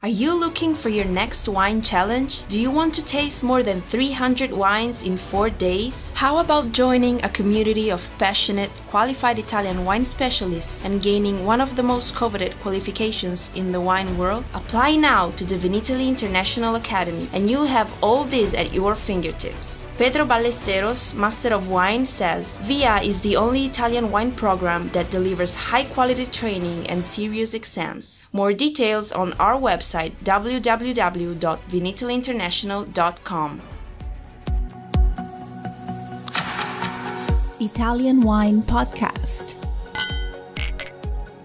Are you looking for your next wine challenge? Do you want to taste more than 300 wines in 4 days? How about joining a community of passionate, qualified Italian wine specialists and gaining one of the most coveted qualifications in the wine world? Apply now to the Vinitaly International Academy and you'll have all this at your fingertips. Pedro Ballesteros, Master of Wine, says, VIA is the only Italian wine program that delivers high-quality training and serious exams. More details on our website www.vinitalyinternational.com. Italian Wine Podcast.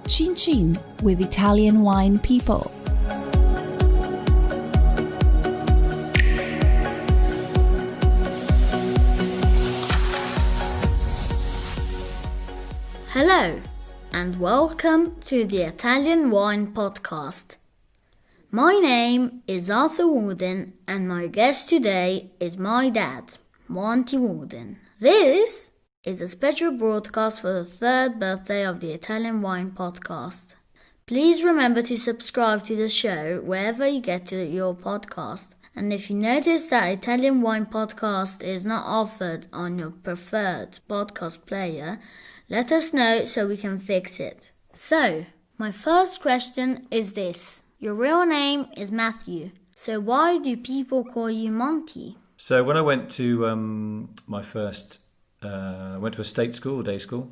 Chin Chin with Italian wine people. Hello, and welcome to the Italian Wine Podcast. My name is Arthur Warden, and my guest today is my dad, Monty Warden. This is a special broadcast for the 3rd birthday of the Italian Wine Podcast. Please remember to subscribe to the show wherever you get to your podcast. And if you notice that Italian Wine Podcast is not offered on your preferred podcast player, let us know so we can fix it. So, my first question is this. Your real name is Matthew, so why do people call you Monty? So when I went to I went to a state school, a day school,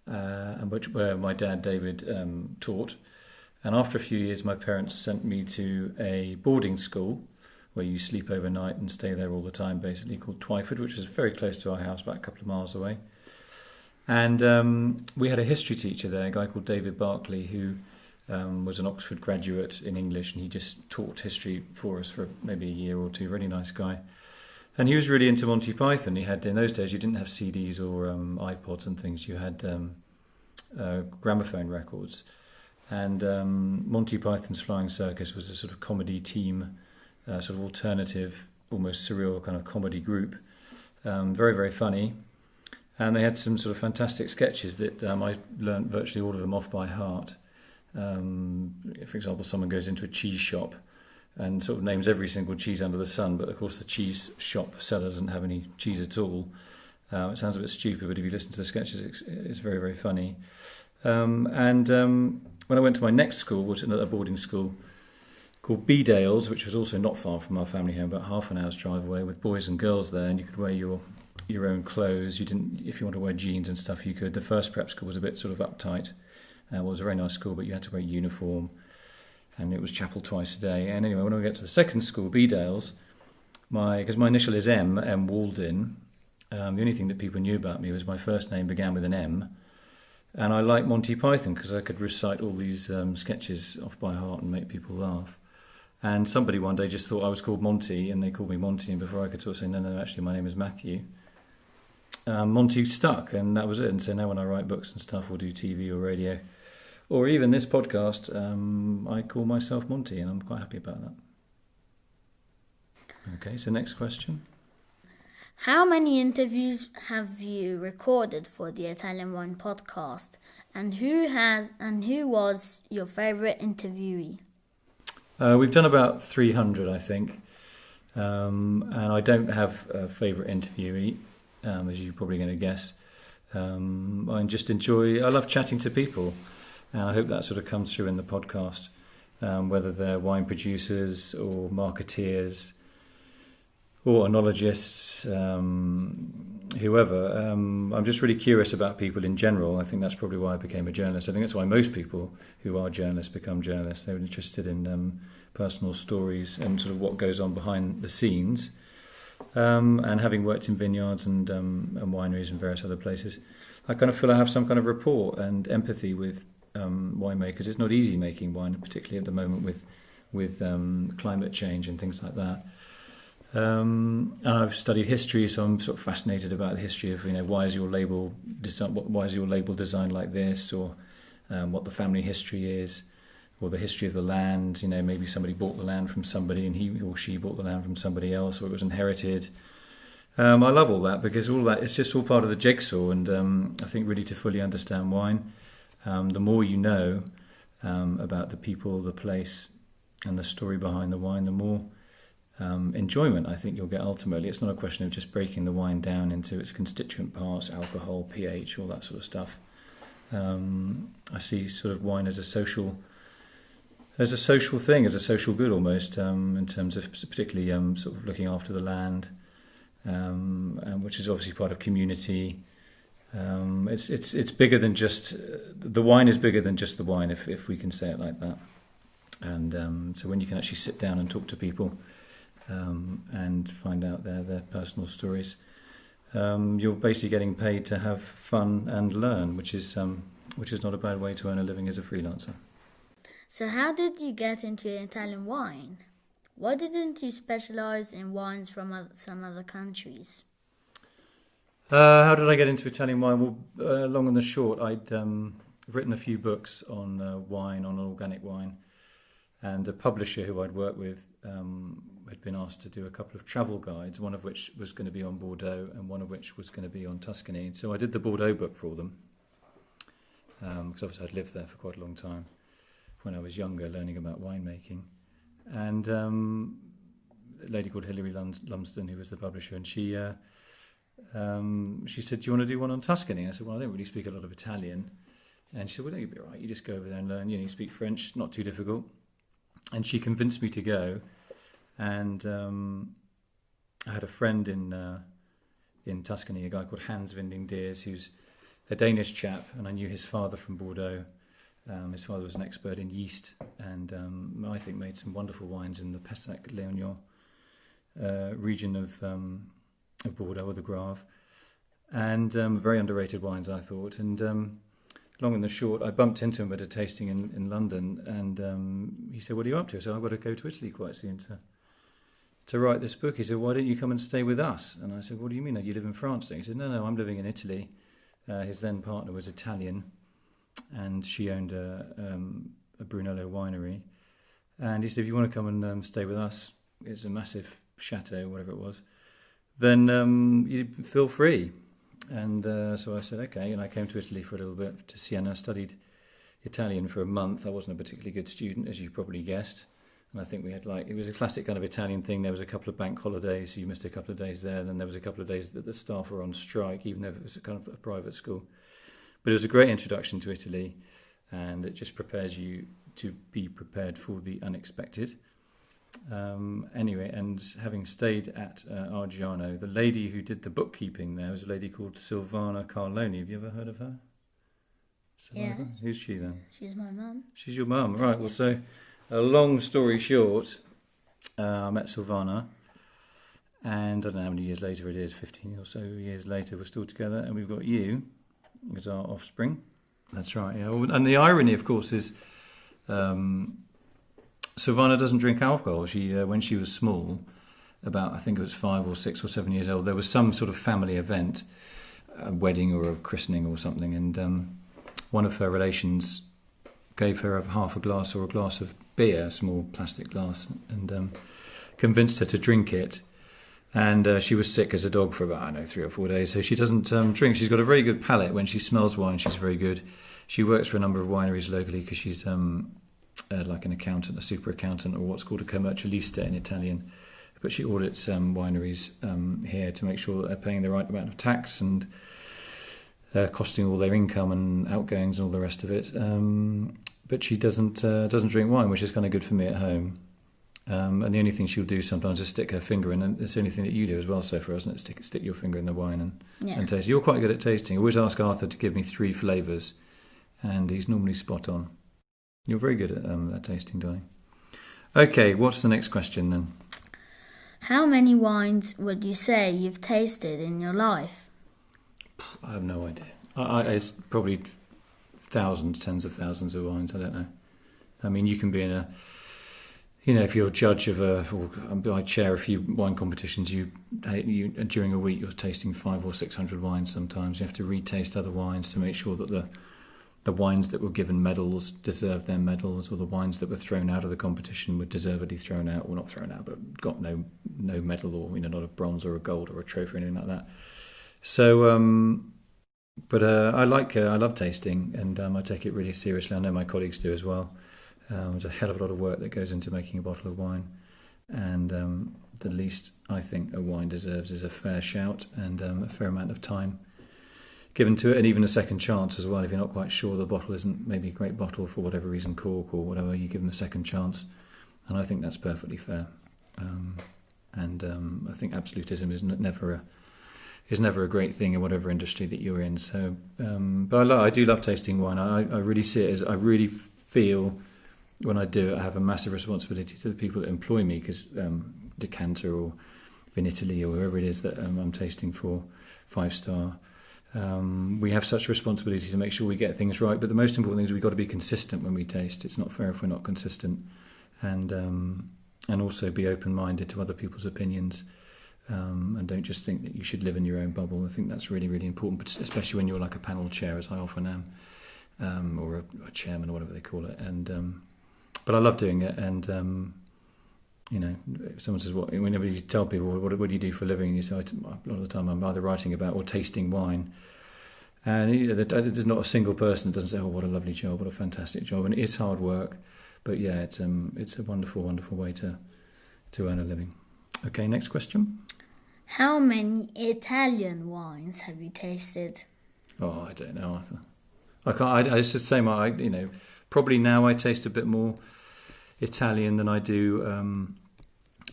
where my dad David taught. And after a few years, my parents sent me to a boarding school where you sleep overnight and stay there all the time, basically, called Twyford, which is very close to our house, about a couple of miles away. And we had a history teacher there, a guy called David Barclay, who was an Oxford graduate in English, and he just taught history for us for maybe a year or two. Really nice guy. And he was really into Monty Python. He had, in those days, you didn't have CDs or iPods and things. You had gramophone records. And Monty Python's Flying Circus was a sort of comedy team, sort of alternative, almost surreal kind of comedy group. Very, very funny. And they had some sort of fantastic sketches that I learnt virtually all of them off by heart. For example, someone goes into a cheese shop and sort of names every single cheese under the sun, but of course the cheese shop seller doesn't have any cheese at all. It sounds a bit stupid, but if you listen to the sketches, it's very, very funny. When I went to my next school, which was another boarding school called Bedales, which was also not far from our family home, about half an hour's drive away, with boys and girls there, and you could wear your own clothes. You didn't, if you want to wear jeans and stuff, you could. The first prep school was a bit sort of uptight. It was a very nice school, but you had to wear a uniform, and it was chapel twice a day. And anyway, when I get to the second school, Bedales, because my initial is M Walden, the only thing that people knew about me was my first name began with an M. And I liked Monty Python because I could recite all these sketches off by heart and make people laugh. And somebody one day just thought I was called Monty, and they called me Monty. And before I could sort of say, no, actually my name is Matthew, Monty stuck, and that was it. And so now when I write books and stuff, or do TV or radio, or even this podcast, I call myself Monty, and I'm quite happy about that. Okay, so next question. How many interviews have you recorded for the Italian Wine Podcast? And who was your favourite interviewee? We've done about 300, I think. And I don't have a favourite interviewee, as you're probably going to guess. I love chatting to people. And I hope that sort of comes through in the podcast, whether they're wine producers or marketeers or enologists, whoever. I'm just really curious about people in general. I think that's probably why I became a journalist. I think that's why most people who are journalists become journalists. They're interested in personal stories and sort of what goes on behind the scenes. And having worked in vineyards and wineries and various other places, I kind of feel I have some kind of rapport and empathy with winemakers. It's not easy making wine, particularly at the moment with climate change and things like that. And I've studied history, so I'm sort of fascinated about the history of, why is your label designed like this, or what the family history is, or the history of the land. Maybe somebody bought the land from somebody, and he or she bought the land from somebody else, or it was inherited. I love all that, because all that it's just all part of the jigsaw. And I think really to fully understand wine, the more you know, about the people, the place, and the story behind the wine, the more enjoyment I think you'll get ultimately. It's not a question of just breaking the wine down into its constituent parts, alcohol, pH, all that sort of stuff. I see sort of wine as a social thing, as a social good almost, in terms of particularly sort of looking after the land, and which is obviously part of community. It's bigger than just the wine is bigger than just the wine, if we can say it like that. And so when you can actually sit down and talk to people and find out their personal stories, you're basically getting paid to have fun and learn, which is not a bad way to earn a living as a freelancer. So how did you get into Italian wine? Why didn't you specialize in wines from some other countries? How did I get into Italian wine? Well, long and the short, I'd written a few books on wine, on organic wine, and a publisher who I'd worked with had been asked to do a couple of travel guides, one of which was going to be on Bordeaux and one of which was going to be on Tuscany. So I did the Bordeaux book for them, because obviously I'd lived there for quite a long time when I was younger, learning about winemaking. And a lady called Hilary Lumsden, who was the publisher, and she said, "Do you want to do one on Tuscany?" I said, "Well, I don't really speak a lot of Italian." And she said, "Well, you'll be all right. You just go over there and learn. You speak French, not too difficult." And she convinced me to go. And I had a friend in Tuscany, a guy called Hans Vinding Deers, who's a Danish chap, and I knew his father from Bordeaux. His father was an expert in yeast, and I think made some wonderful wines in the Pessac-Léognan region of Bordeaux, or the Grave, and very underrated wines, I thought. And long and the short, I bumped into him at a tasting in London, and he said, "What are you up to?" So I've got to go to Italy quite soon to write this book. He said, "Why don't you come and stay with us?" And I said, "What do you mean? You live in France?" He said, No, I'm living in Italy. His then partner was Italian, and she owned a Brunello winery. And he said, "If you want to come and stay with us, it's a massive chateau, whatever it was, then you feel free." And so I said, okay. And I came to Italy for a little bit, to Siena, studied Italian for a month. I wasn't a particularly good student, as you probably guessed. And I think we had it was a classic kind of Italian thing. There was a couple of bank holidays, so you missed a couple of days there. And then there was a couple of days that the staff were on strike, even though it was a kind of a private school. But it was a great introduction to Italy, and it just prepares you to be prepared for the unexpected. Anyway, and having stayed at Argiano, the lady who did the bookkeeping there was a lady called Silvana Carloni. Have you ever heard of her? Yeah. Who's she then? She's my mum. She's your mum, right. Well, so a long story short, I met Silvana, and I don't know how many years later it is, 15 or so years later, we're still together, and we've got you as our offspring. That's right, yeah. And the irony, of course, is Silvana doesn't drink alcohol. She, when she was small, about I think it was 5 or 6 or 7 years old, there was some sort of family event, a wedding or a christening or something, and one of her relations gave her half a glass or a glass of beer, a small plastic glass, and convinced her to drink it. And she was sick as a dog for about, 3 or 4 days. So she doesn't drink. She's got a very good palate. When she smells wine, she's very good. She works for a number of wineries locally because she's like an accountant, a super accountant, or what's called a commercialista in Italian. But she audits wineries here to make sure that they're paying the right amount of tax and costing all their income and outgoings and all the rest of it. But she doesn't drink wine, which is kind of good for me at home. And the only thing she'll do sometimes is stick her finger in, and it's the only thing that you do as well, so for us, isn't it? Stick your finger in the wine and taste. You're quite good at tasting. I always ask Arthur to give me 3 flavours, and he's normally spot on. You're very good at that tasting, darling. Okay, what's the next question then? How many wines would you say you've tasted in your life? I have no idea. It's probably thousands, tens of thousands of wines. I don't know. I mean, you can be in a... if you're a judge of I chair a few wine competitions. You during a week you're tasting 500 or 600 wines. Sometimes you have to retaste other wines to make sure that the wines that were given medals deserved their medals, or the wines that were thrown out of the competition were deservedly thrown out, well, not thrown out, but got no medal, or not a bronze or a gold or a trophy or anything like that. So But I love tasting, and I take it really seriously. I know my colleagues do as well. There's a hell of a lot of work that goes into making a bottle of wine, and the least I think a wine deserves is a fair shout and a fair amount of time given to it, and even a second chance as well. If you're not quite sure the bottle isn't maybe a great bottle for whatever reason, cork or whatever, you give them a second chance, and I think that's perfectly fair. I think absolutism is never a great thing in whatever industry that you're in. So, but I do love tasting wine. I really see it as, I really feel when I do it, I have a massive responsibility to the people that employ me, because Decanter or Vinitaly or whoever it is that I'm tasting for, 5-star. We have such responsibility to make sure we get things right, but the most important thing is we've got to be consistent when we taste. It's not fair if we're not consistent, and also be open-minded to other people's opinions, and don't just think that you should live in your own bubble. I think that's really, really important, but especially when you're like a panel chair, as I often am, or a chairman or whatever they call it. But I love doing it, and if someone says, whenever you tell people, what do you do for a living? And you say, a lot of the time I'm either writing about or tasting wine. And there's not a single person that doesn't say, oh, what a lovely job, what a fantastic job. And it is hard work, but yeah, it's a wonderful, wonderful way to earn a living. Okay, next question. How many Italian wines have you tasted? Oh, I don't know, Arthur. I can't. I just say probably now I taste a bit more Italian than I do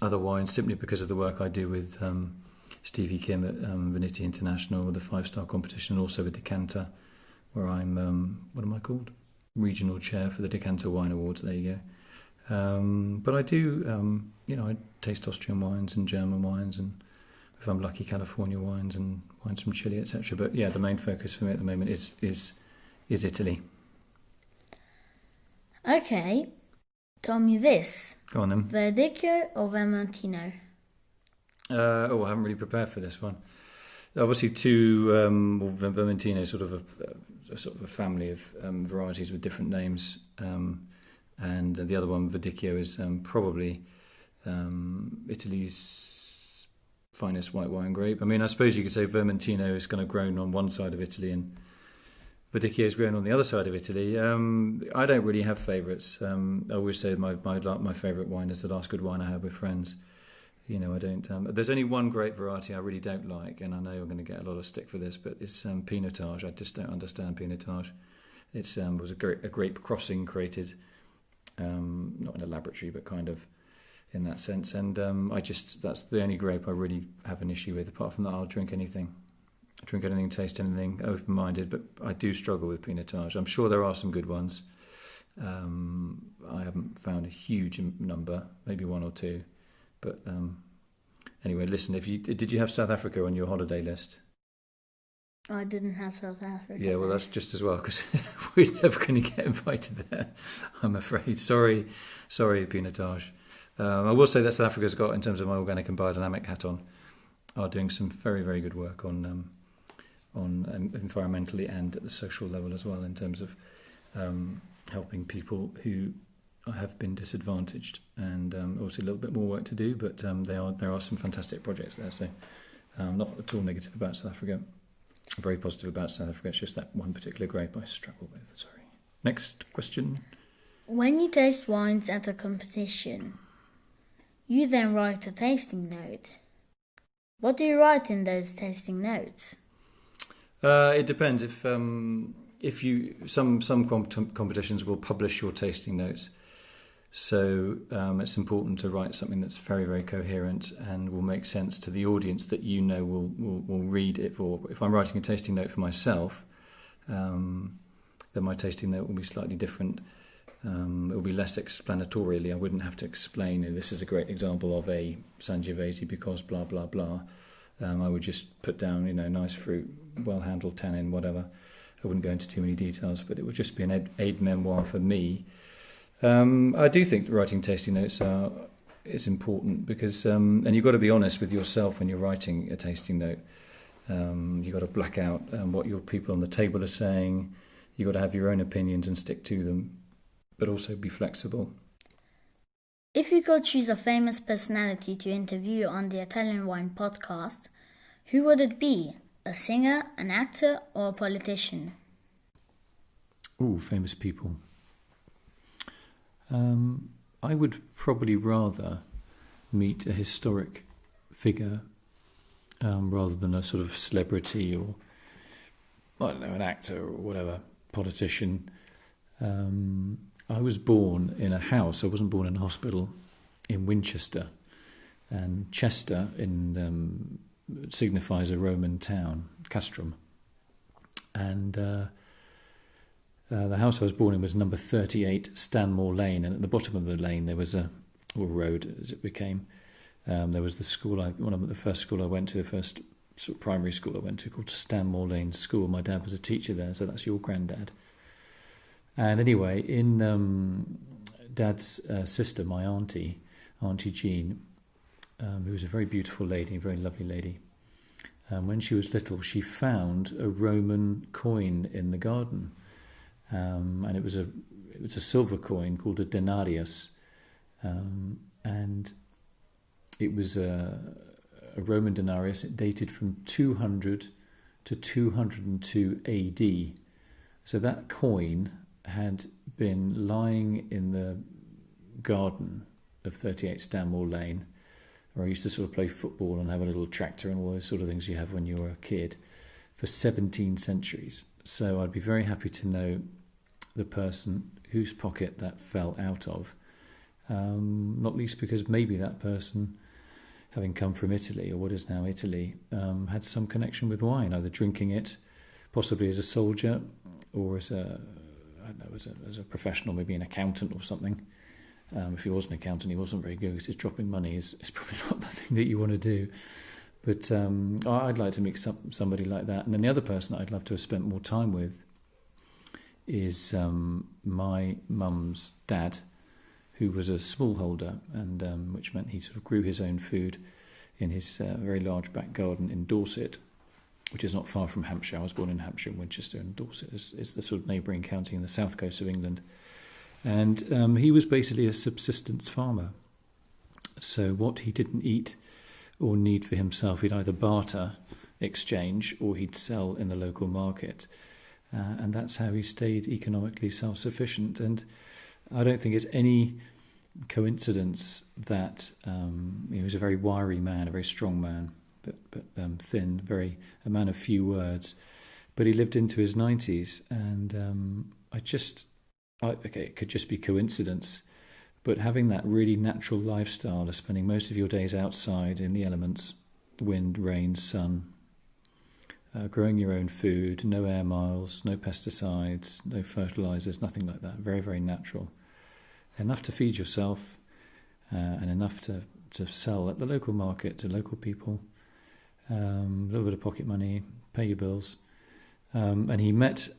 other wines, simply because of the work I do with Stevie Kim at Vinity International, the 5-star competition, and also with Decanter, where I'm what am I called? Regional chair for the Decanter Wine Awards. There you go. But I do, I taste Austrian wines and German wines, and if I'm lucky, California wines and wines from Chile, etc. But yeah, the main focus for me at the moment is Italy. Okay, tell me this. Go on then. Verdicchio or Vermentino? I haven't really prepared for this one. Obviously, Vermentino, sort of a family of varieties with different names, and the other one, Verdicchio, is probably Italy's finest white wine grape. I mean, I suppose you could say Vermentino is kind of grown on one side of Italy, and Verdicchio is grown on the other side of Italy. I don't really have favourites. I always say my favourite wine is the last good wine I had with friends. I don't. There's only one grape variety I really don't like, and I know I'm going to get a lot of stick for this, but it's Pinotage. I just don't understand Pinotage. It was a grape crossing created, not in a laboratory, but kind of in that sense. And that's the only grape I really have an issue with. Apart from that, I'll drink anything. Drink anything, taste anything, open-minded, but I do struggle with Pinotage. I'm sure there are some good ones. I haven't found a huge number, maybe one or two. But anyway, listen, did you have South Africa on your holiday list? I didn't have South Africa. Yeah, well, that's just as well, because we're never going to get invited there, I'm afraid. Sorry, Pinotage. I will say that South Africa's got, in terms of my organic and biodynamic hat on, are doing some very, very good work on environmentally and at the social level as well, in terms of helping people who have been disadvantaged, and obviously a little bit more work to do, but there are some fantastic projects there. So I'm not at all negative about South Africa. I'm very positive about South Africa. It's just that one particular grape I struggle with. Sorry. Next question. When you taste wines at a competition, you then write a tasting note. What do you write in those tasting notes? It depends. If some competitions will publish your tasting notes, so it's important to write something that's very, very coherent and will make sense to the audience that will read it. Or if I'm writing a tasting note for myself, then my tasting note will be slightly different. It will be less explanatorily. I wouldn't have to explain, this is a great example of a Sangiovese because blah blah blah. I would just put down, nice fruit, well handled, tannin, whatever. I wouldn't go into too many details, but it would just be an aide memoir for me. I do think writing tasting notes is important because, and you've got to be honest with yourself when you're writing a tasting note. You've got to black out what your people on the table are saying. You've got to have your own opinions and stick to them, but also be flexible. If you could choose a famous personality to interview on the Italian Wine podcast, who would it be? a singer, an actor, or a politician? Oh, famous people. I would probably rather meet a historic figure rather than a sort of celebrity or, I don't know, an actor or whatever, politician. I was born in a house. I wasn't born in a hospital in Winchester. And Chester signifies a Roman town, castrum. And the house I was born in was number 38 Stanmore Lane, and at the bottom of the lane there was or road as it became, there was the school, the first school I went to, the first sort of primary school I went to, called Stanmore Lane School. My dad was a teacher there, so that's your granddad. And anyway, in Dad's sister, my Auntie Jean, who was a very beautiful lady, a very lovely lady, when she was little, she found a Roman coin in the garden. And it was a silver coin called a denarius, and it was a Roman denarius. It dated from 200 to 202 AD. So that coin had been lying in the garden of 38 Stanmore Lane, where I used to sort of play football and have a little tractor and all those sort of things you have when you're a kid, for 17 centuries. So I'd be very happy to know the person whose pocket that fell out of, not least because maybe that person, having come from Italy, or what is now Italy, had some connection with wine, either drinking it, possibly as a soldier, or as a professional, maybe an accountant or something. If he was an accountant, he wasn't very good, because dropping money is probably not the thing that you want to do. But I'd like to meet somebody like that. And then the other person I'd love to have spent more time with is my mum's dad, who was a smallholder, and which meant he sort of grew his own food in his very large back garden in Dorset, which is not far from Hampshire. I was born in Hampshire, Winchester, and Dorset is the sort of neighbouring county in the south coast of England. And he was basically a subsistence farmer. So what he didn't eat or need for himself, he'd either barter, exchange, or he'd sell in the local market. And that's how he stayed economically self-sufficient. And I don't think it's any coincidence that he was a very wiry man, a very strong man, but thin, a man of few words. But he lived into his 90s, and it could just be coincidence, but having that really natural lifestyle of spending most of your days outside in the elements, wind, rain, sun, growing your own food, no air miles, no pesticides, no fertilizers, nothing like that. Very, very natural. Enough to feed yourself, and enough to sell at the local market to local people. A little bit of pocket money, pay your bills. And he met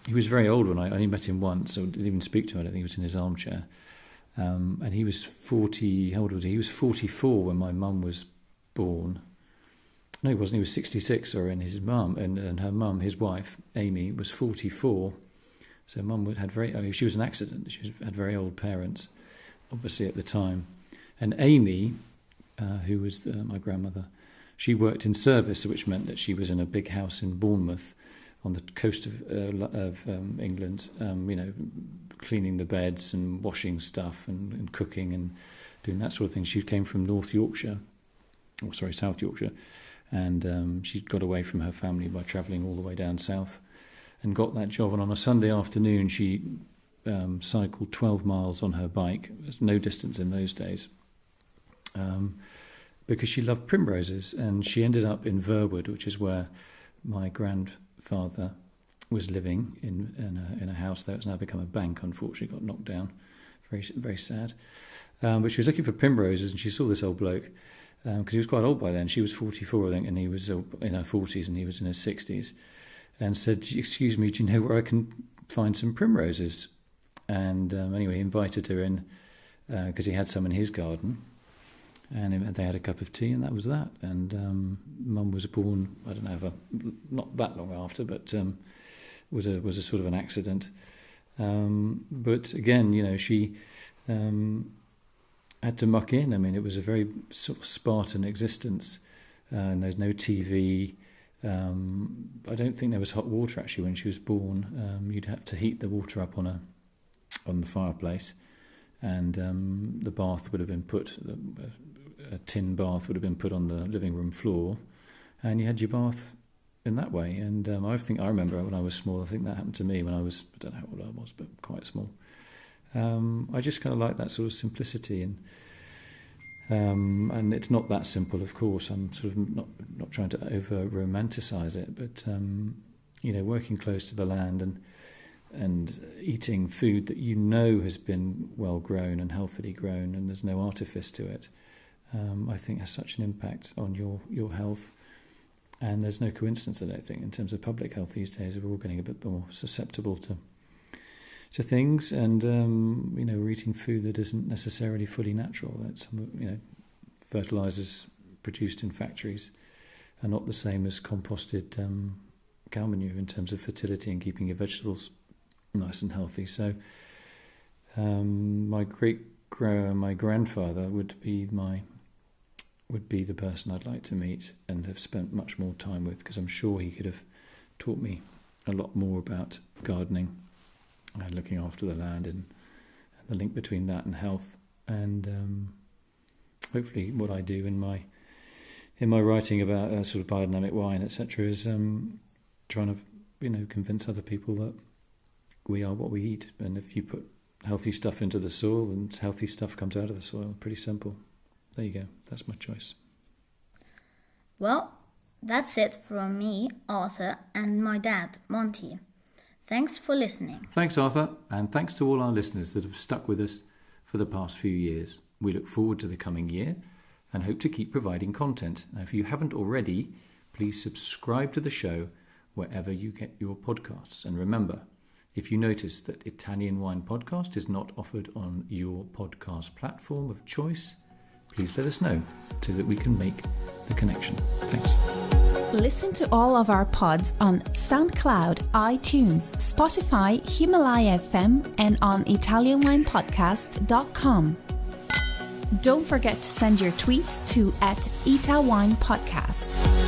he was very old when I only met him once, so I didn't even speak to him. I don't think he was in his armchair. And he was 40, how old was he? He was 44 when my mum was born. No, he wasn't. He was 66, and his mum, and her mum, his wife, Amy, was 44. So mum she was an accident. She had very old parents, obviously, at the time. And Amy, who was my grandmother, she worked in service, which meant that she was in a big house in Bournemouth on the coast of England, cleaning the beds and washing stuff and cooking and doing that sort of thing. She came from South Yorkshire, and she got away from her family by travelling all the way down south and got that job. And on a Sunday afternoon, she cycled 12 miles on her bike. There's no distance in those days. Because she loved primroses, and she ended up in Verwood, which is where my grandfather was living in a house there. It's now become a bank, unfortunately, got knocked down. Very, very sad. But she was looking for primroses, and she saw this old bloke, because he was quite old by then. She was 44, I think, and he was in her 40s, and he was in his 60s, and said, "Excuse me, do you know where I can find some primroses?" And anyway, he invited her in, because he had some in his garden. And they had a cup of tea, and that was that. And Mum was born, I don't know, not that long after, but was a sort of an accident. But again, she had to muck in. I mean, it was a very sort of Spartan existence, and there's no TV. I don't think there was hot water actually when she was born. You'd have to heat the water up on the fireplace, and the bath would have been put, a tin bath would have been put on the living room floor, and you had your bath in that way. And I remember when I was small, I think that happened to me when I don't know how old I was, but quite small. I just kind of like that sort of simplicity, and it's not that simple, of course. I'm sort of not trying to over romanticize it, but working close to the land and eating food that has been well grown and healthily grown, and there's no artifice to it, I think has such an impact on your health. And there's no coincidence, I don't think, in terms of public health these days. We're all getting a bit more susceptible to things, and we're eating food that isn't necessarily fully natural. That fertilizers produced in factories are not the same as composted cow manure in terms of fertility and keeping your vegetables nice and healthy. So my grandfather would be the person I'd like to meet and have spent much more time with, because I'm sure he could have taught me a lot more about gardening and looking after the land, and the link between that and health. And hopefully what I do in my writing about sort of biodynamic wine, etc., is trying to convince other people that we are what we eat, and if you put healthy stuff into the soil, then healthy stuff comes out of the soil. Pretty simple. There you go. That's my choice. Well, that's it from me, Arthur, and my dad, Monty. Thanks for listening. Thanks, Arthur, and thanks to all our listeners that have stuck with us for the past few years. We look forward to the coming year and hope to keep providing content. Now, if you haven't already, please subscribe to the show wherever you get your podcasts. And remember, if you notice that Italian Wine Podcast is not offered on your podcast platform of choice, please let us know so that we can make the connection. Thanks. Listen to all of our pods on SoundCloud, iTunes, Spotify, Himalaya FM, and on ItalianWinePodcast.com. Don't forget to send your tweets to @ItaWinePodcast.